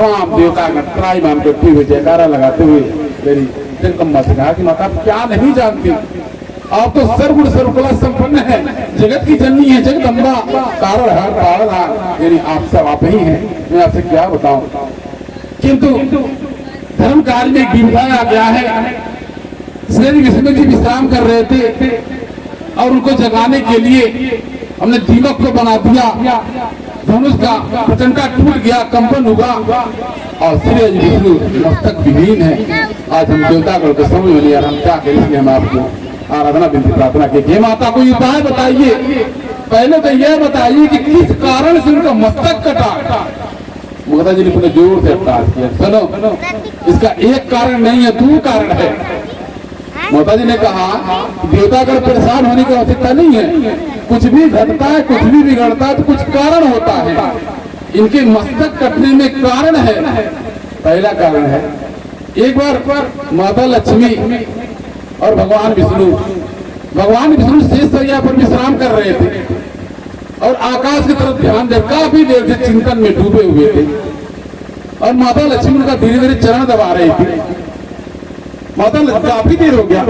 तमाम देवता त्राई मान करते हुए जयकारा लगाते हुए मेरी जगदम्बा से कहा कि माता आप क्या नहीं जानती, आप तो सर्वगुण सर्वकला संपन्न है, जगत की जननी है, जगदम्बा, तारणहार पालनहार, मेरी आप सब आप ही हैं, मैं आपसे क्या बताऊं। किंतु धर्म काल में एक विपदा आ गया है। श्री विष्णु जी विश्राम कर रहे थे और उनको जगाने के लिए हमने दीमक को बना दिया, धनुष का प्रचंडा टूट गया, कंपन हुआ और श्री विष्णु मस्तक विहीन है। आज हम देवता गण को समझ में नहीं आ रहा हम क्या करें, इसलिए हम आपको आराधना विनती प्रार्थना की माता कोई उपाय बताइए। पहले तो यह बताइए कि किस कारण से उनका मस्तक कटा। माता जी ने पूरे जोर से अट्टास किया, सुनो इसका एक कारण नहीं है, दो कारण है। माता जी ने कहा देवतागण परेशान होने की आवश्यकता नहीं है, कुछ भी घटता है, कुछ भी बिगड़ता है तो कुछ कारण होता है, इनके मस्तक कटने में कारण है। पहला कारण है, एक बार माता लक्ष्मी और भगवान विष्णु शेष शैया पर विश्राम कर रहे थे और आकाश की तरफ ध्यान दे काफी देर से चिंतन में डूबे हुए थे और माता लक्ष्मी उनका धीरे धीरे चरण दबा रही थी। माता काफी देर हो गया,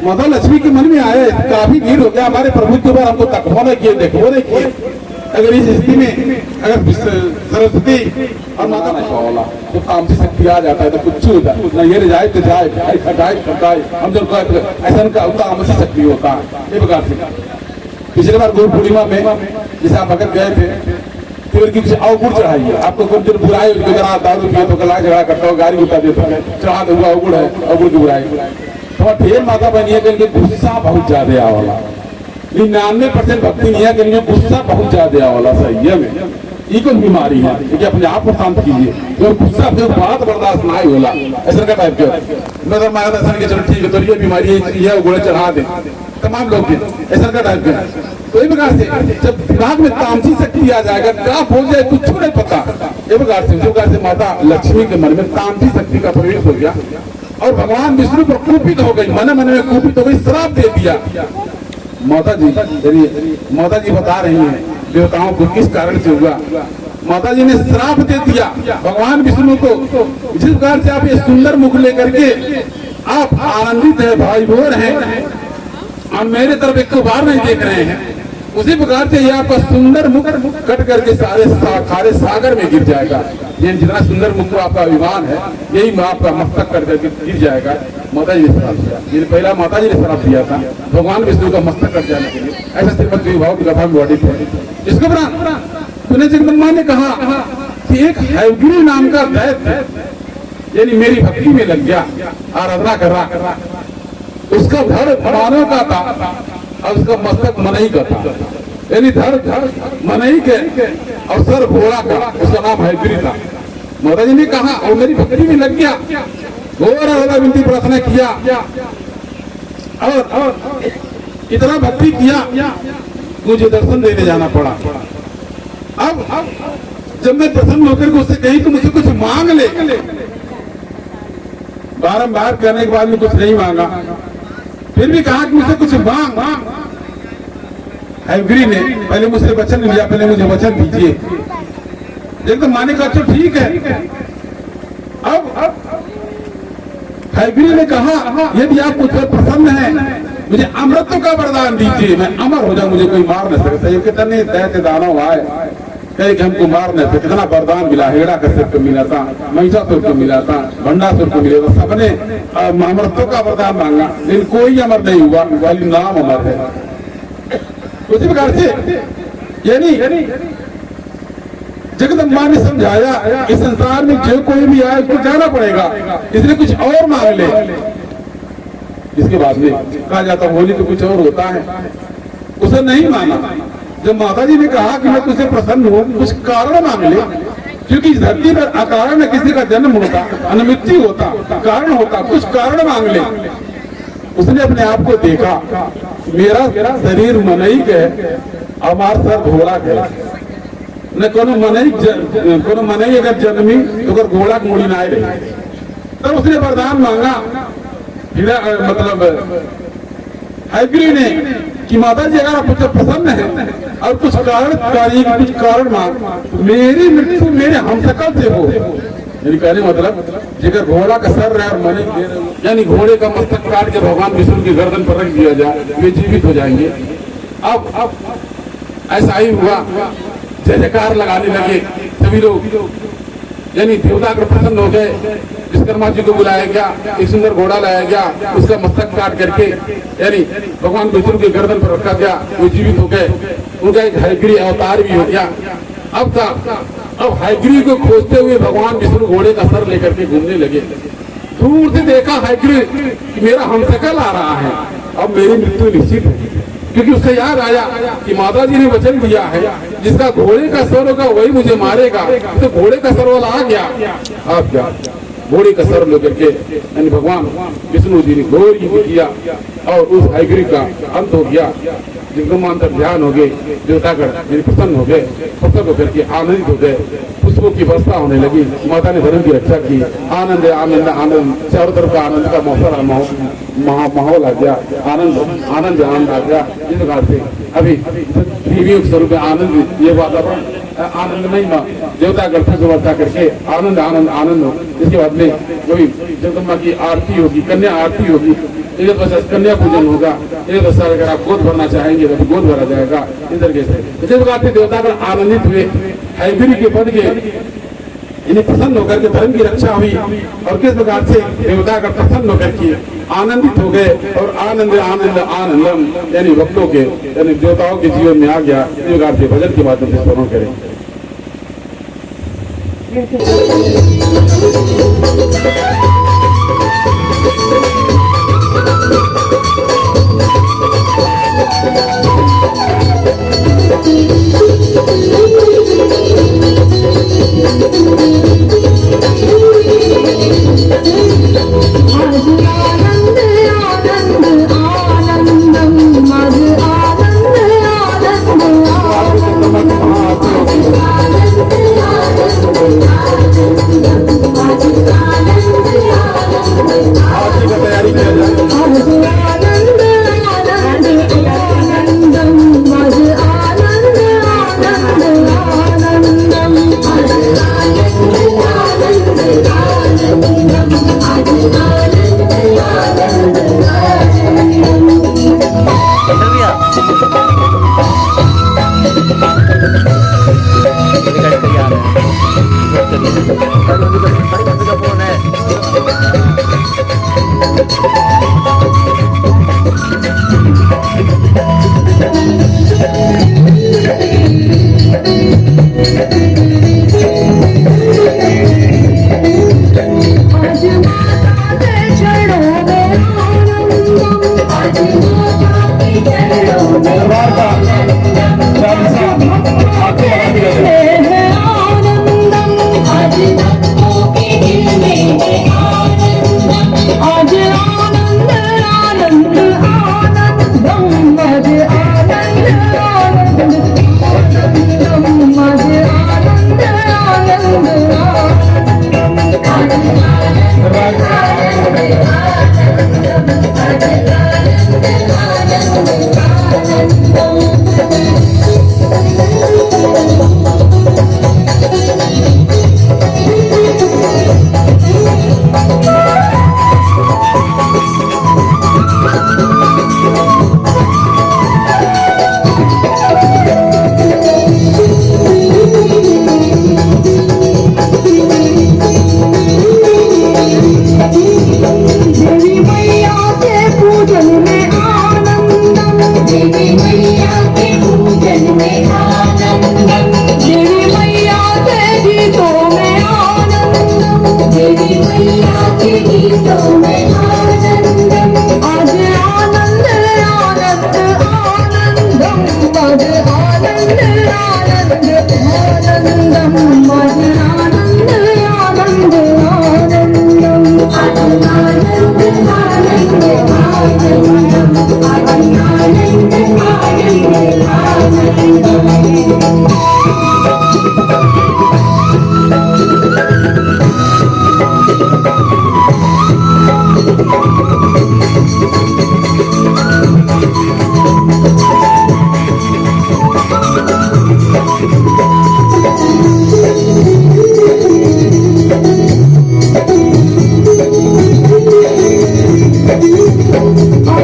माता लक्ष्मी के मन में आया काफी देर हो गया हमारे प्रभु के ऊपर हमको तकबो नहीं किए, देखो नहीं किए। अगर इस स्थिति में अगर सरस्वती और माता बोला तो तामसी शक्ति आ जाता है तो कुछ होता है, ये जाए तो जाए, खटाए हम जो ऐसा का तामसी शक्ति होता है। ये प्रकार से पिछले बार गुरु पूर्णिमा में जैसे आप अगर गए थे फिर की कुछ अवगुण चढ़ाइए, आपको कुछ दिन बुराई दारू पिए तो गला झगड़ा करता हो, गाड़ी उठा देता है, चढ़ा दूंगा अवगुण है, अवगुण की बुराई। तो ढेर माता बनी है कि गुस्सा बहुत ज्यादा आवाला, 99% भक्ति नहीं है कि गुस्सा बहुत ज्यादा आवाला। सही है में ये कोई बीमारी है कि अपने आप को शांत कीजिए, तो गुस्सा फिर बात बर्दाश्त ना ही होला ऐसा का टाइप के मतलब माया दर्शन के चलो ठीक है तो ये बीमारी ये गुण चढ़ा दे तमाम लोग ऐसा का टाइप के। तो इस प्रकार से जब दिमाग में तामसी शक्ति आ जाएगा क्या हो जाए कुछ नहीं पता। इस प्रकार से माता लक्ष्मी के मन में तामसी शक्ति का प्रवेश हो गया और भगवान विष्णु पर कुपित हो गई, मन में कुपित हो गई, श्राप दे दिया। माता जी बता रही हैं देवताओं को किस कारण से हुआ। माता जी ने श्राप दे दिया भगवान विष्णु को, जिस प्रकार से आप ये सुंदर मुख लेकर के आप आनंदित है, भाई बोर हैं और मेरे तरफ एक बार नहीं देख रहे हैं, उसी प्रकार से यह आपका सुंदर मुख कट करके खारे सागर में गिर जाएगा। ये जितना सुंदर मुख आपका अभिमान है यही आपका मस्तक कट करके गिर जाएगा। माता जी ने श्राप दिया, ये पहला माता जी ने श्राप दिया था भगवान विष्णु का मस्तक कट जाने के लिए। ऐसा श्रीमद विभाव की कथा में वर्णित है। इसके उपरांत पुण्य जगदम्बा ने कहा कि एक हयग्रीव नाम का दैत्य यानी मेरी भक्ति में लग गया, आराधना कर रहा, उसका धड़ मानव का था और उसका मस्तक मनई का था, यानी धड़ मनई के और सर घोड़ा का, उसका नाम हयग्रीव था। माता जी ने कहा और मेरी भक्ति में लग गया, घोड़ा विनती प्रार्थना किया और इतना भक्ति किया मुझे दर्शन देने जाना पड़ा। अब जब मैं प्रसन्न होकर के उससे कही तो मुझे कुछ मांग ले, बारंबार करने के बाद में कुछ नहीं मांगा, फिर भी कहा कि मुझे कुछ मांग। हयग्रीव ने पहले मुझसे वचन लिया, पहले मुझे वचन दीजिए। एकदम माने का अच्छा ठीक है। अब हयग्रीव ने कहा यदि आप मुझ पर प्रसन्न हैं मुझे अमृतत्व का वरदान दीजिए, मैं अमर हो जाऊं, मुझे कोई मार न सकता। ये कितने दैत्य दानव आए कहे कि हमको मार न सकते, कितना वरदान मिला, हेड़ा कश्यप को मिला था, महिषासुर को मिला था, भंडासुर को मिला था, सबने अमृतत्व का वरदान मांगा लेकिन कोई अमर नहीं हुआ, वाली नाम अमर है। उसी प्रकार से यानी जगदम्बा ने समझाया इस संसार में जो कोई भी आए उसको जाना पड़ेगा, इसलिए कुछ और मांग ले। इसके बाद में कहा जाता होली तो कुछ और होता है, उसे नहीं माना। जब माता जी ने कहा कि मैं तुझसे प्रसन्न हूँ कुछ कारण मांग ले, क्योंकि इस धरती पर अकारण में किसी का जन्म होता, अनुमृत्यु होता, कारण होता, कुछ कारण मांग ले। उसने अपने आप को देखा, मेरा शरीर मनई के हमार सर घोड़ा के न कोनो मनई अगर जन्मी तो अगर घोड़ा मुड़ी ना रही। तब उसने वरदान मांगा, मतलब हयग्रीव ने कि माता जी अगर आप मुझे पसंद है और कुछ कारण मेरी मृत्यु मेरे हमशक्ल से हो, यानी कहने मतलब जिगर घोड़ा का सर रहे और मनी यानी घोड़े का मस्तक काट के भगवान विष्णु की गर्दन पर रख दिया जाए, वे जीवित हो जाएंगे। अब ऐसा ही हुआ, जय जयकार लगाने लगे सभी लोग, यानी देवता अगर प्रसन्न हो गए, विश्वकर्मा जी को बुलाया गया, एक सुंदर घोड़ा लाया गया, उसका मस्तक काट करके यानी भगवान विष्णु की गर्दन पर रखा गया, वो जीवित हो गए, उनका एक हयग्रीव अवतार भी हो गया। अब हयग्रीव को खोजते हुए भगवान विष्णु घोड़े का सर लेकर के घूमने लगे। दूर से देखा हयग्रीव कि मेरा हमशक्ल आ रहा है, अब मेरी मृत्यु निश्चित है, क्योंकि उससे याद आया कि माता जी ने वचन दिया है जिसका घोड़े का सर होगा वही मुझे मारेगा, तो घोड़े का सर वाला आ गया। आप क्या घोड़े का सर लेकर के यानी भगवान विष्णु जी ने घोर युद्ध किया और उस हयग्रीव का अंत हो गया। जिनका ध्यान हो गए, देवतागण प्रसन्न हो गए, प्रसन्न होकर के आनंदित हो गए, पुष्पों की वर्षा होने लगी, माता ने धर्म की रक्षा की, आनंद आनंद आनंद, चारों तरफ का आनंद का माहौल आ गया, आनंद आनंद आनंद आ गया। इस प्रकार से अभी देवियों के स्वरूप में आनंद, ये वातावरण आनंदमय देवता गणपति से वर्षा करके आनंद आनंद आनंद। इसके बाद में कोई जगदम्बा की आरती होगी, कन्या आरती होगी, एक कन्या पूजन होगा, एक अगर आप गोद भरना चाहेंगे तो गोद भरा जाएगा। इस तरीके से इसी प्रकार से देवतागण आनंदित हुए, हयग्रीव के पद के इन्हें प्रसन्न होकर के धर्म की रक्षा हुई, और किस प्रकार से देवतागण प्रसन्न होकर के आनंदित हो गए, और आनंद आनंद आनंदम यानी भक्तों के यानी देवताओं के जीवन में आ गया। इस प्रकार से भजन के माध्यम से स्मरण करें।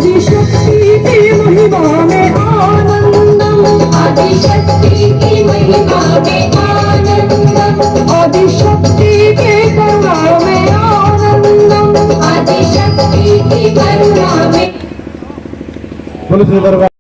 आदिशक्ति की महिमा में आनंदम, आदिशक्ति की महिमा में आनंदम, आदिशक्ति के करुणा में आनंदम, आदिशक्ति की करुणा में पुलिस दरबार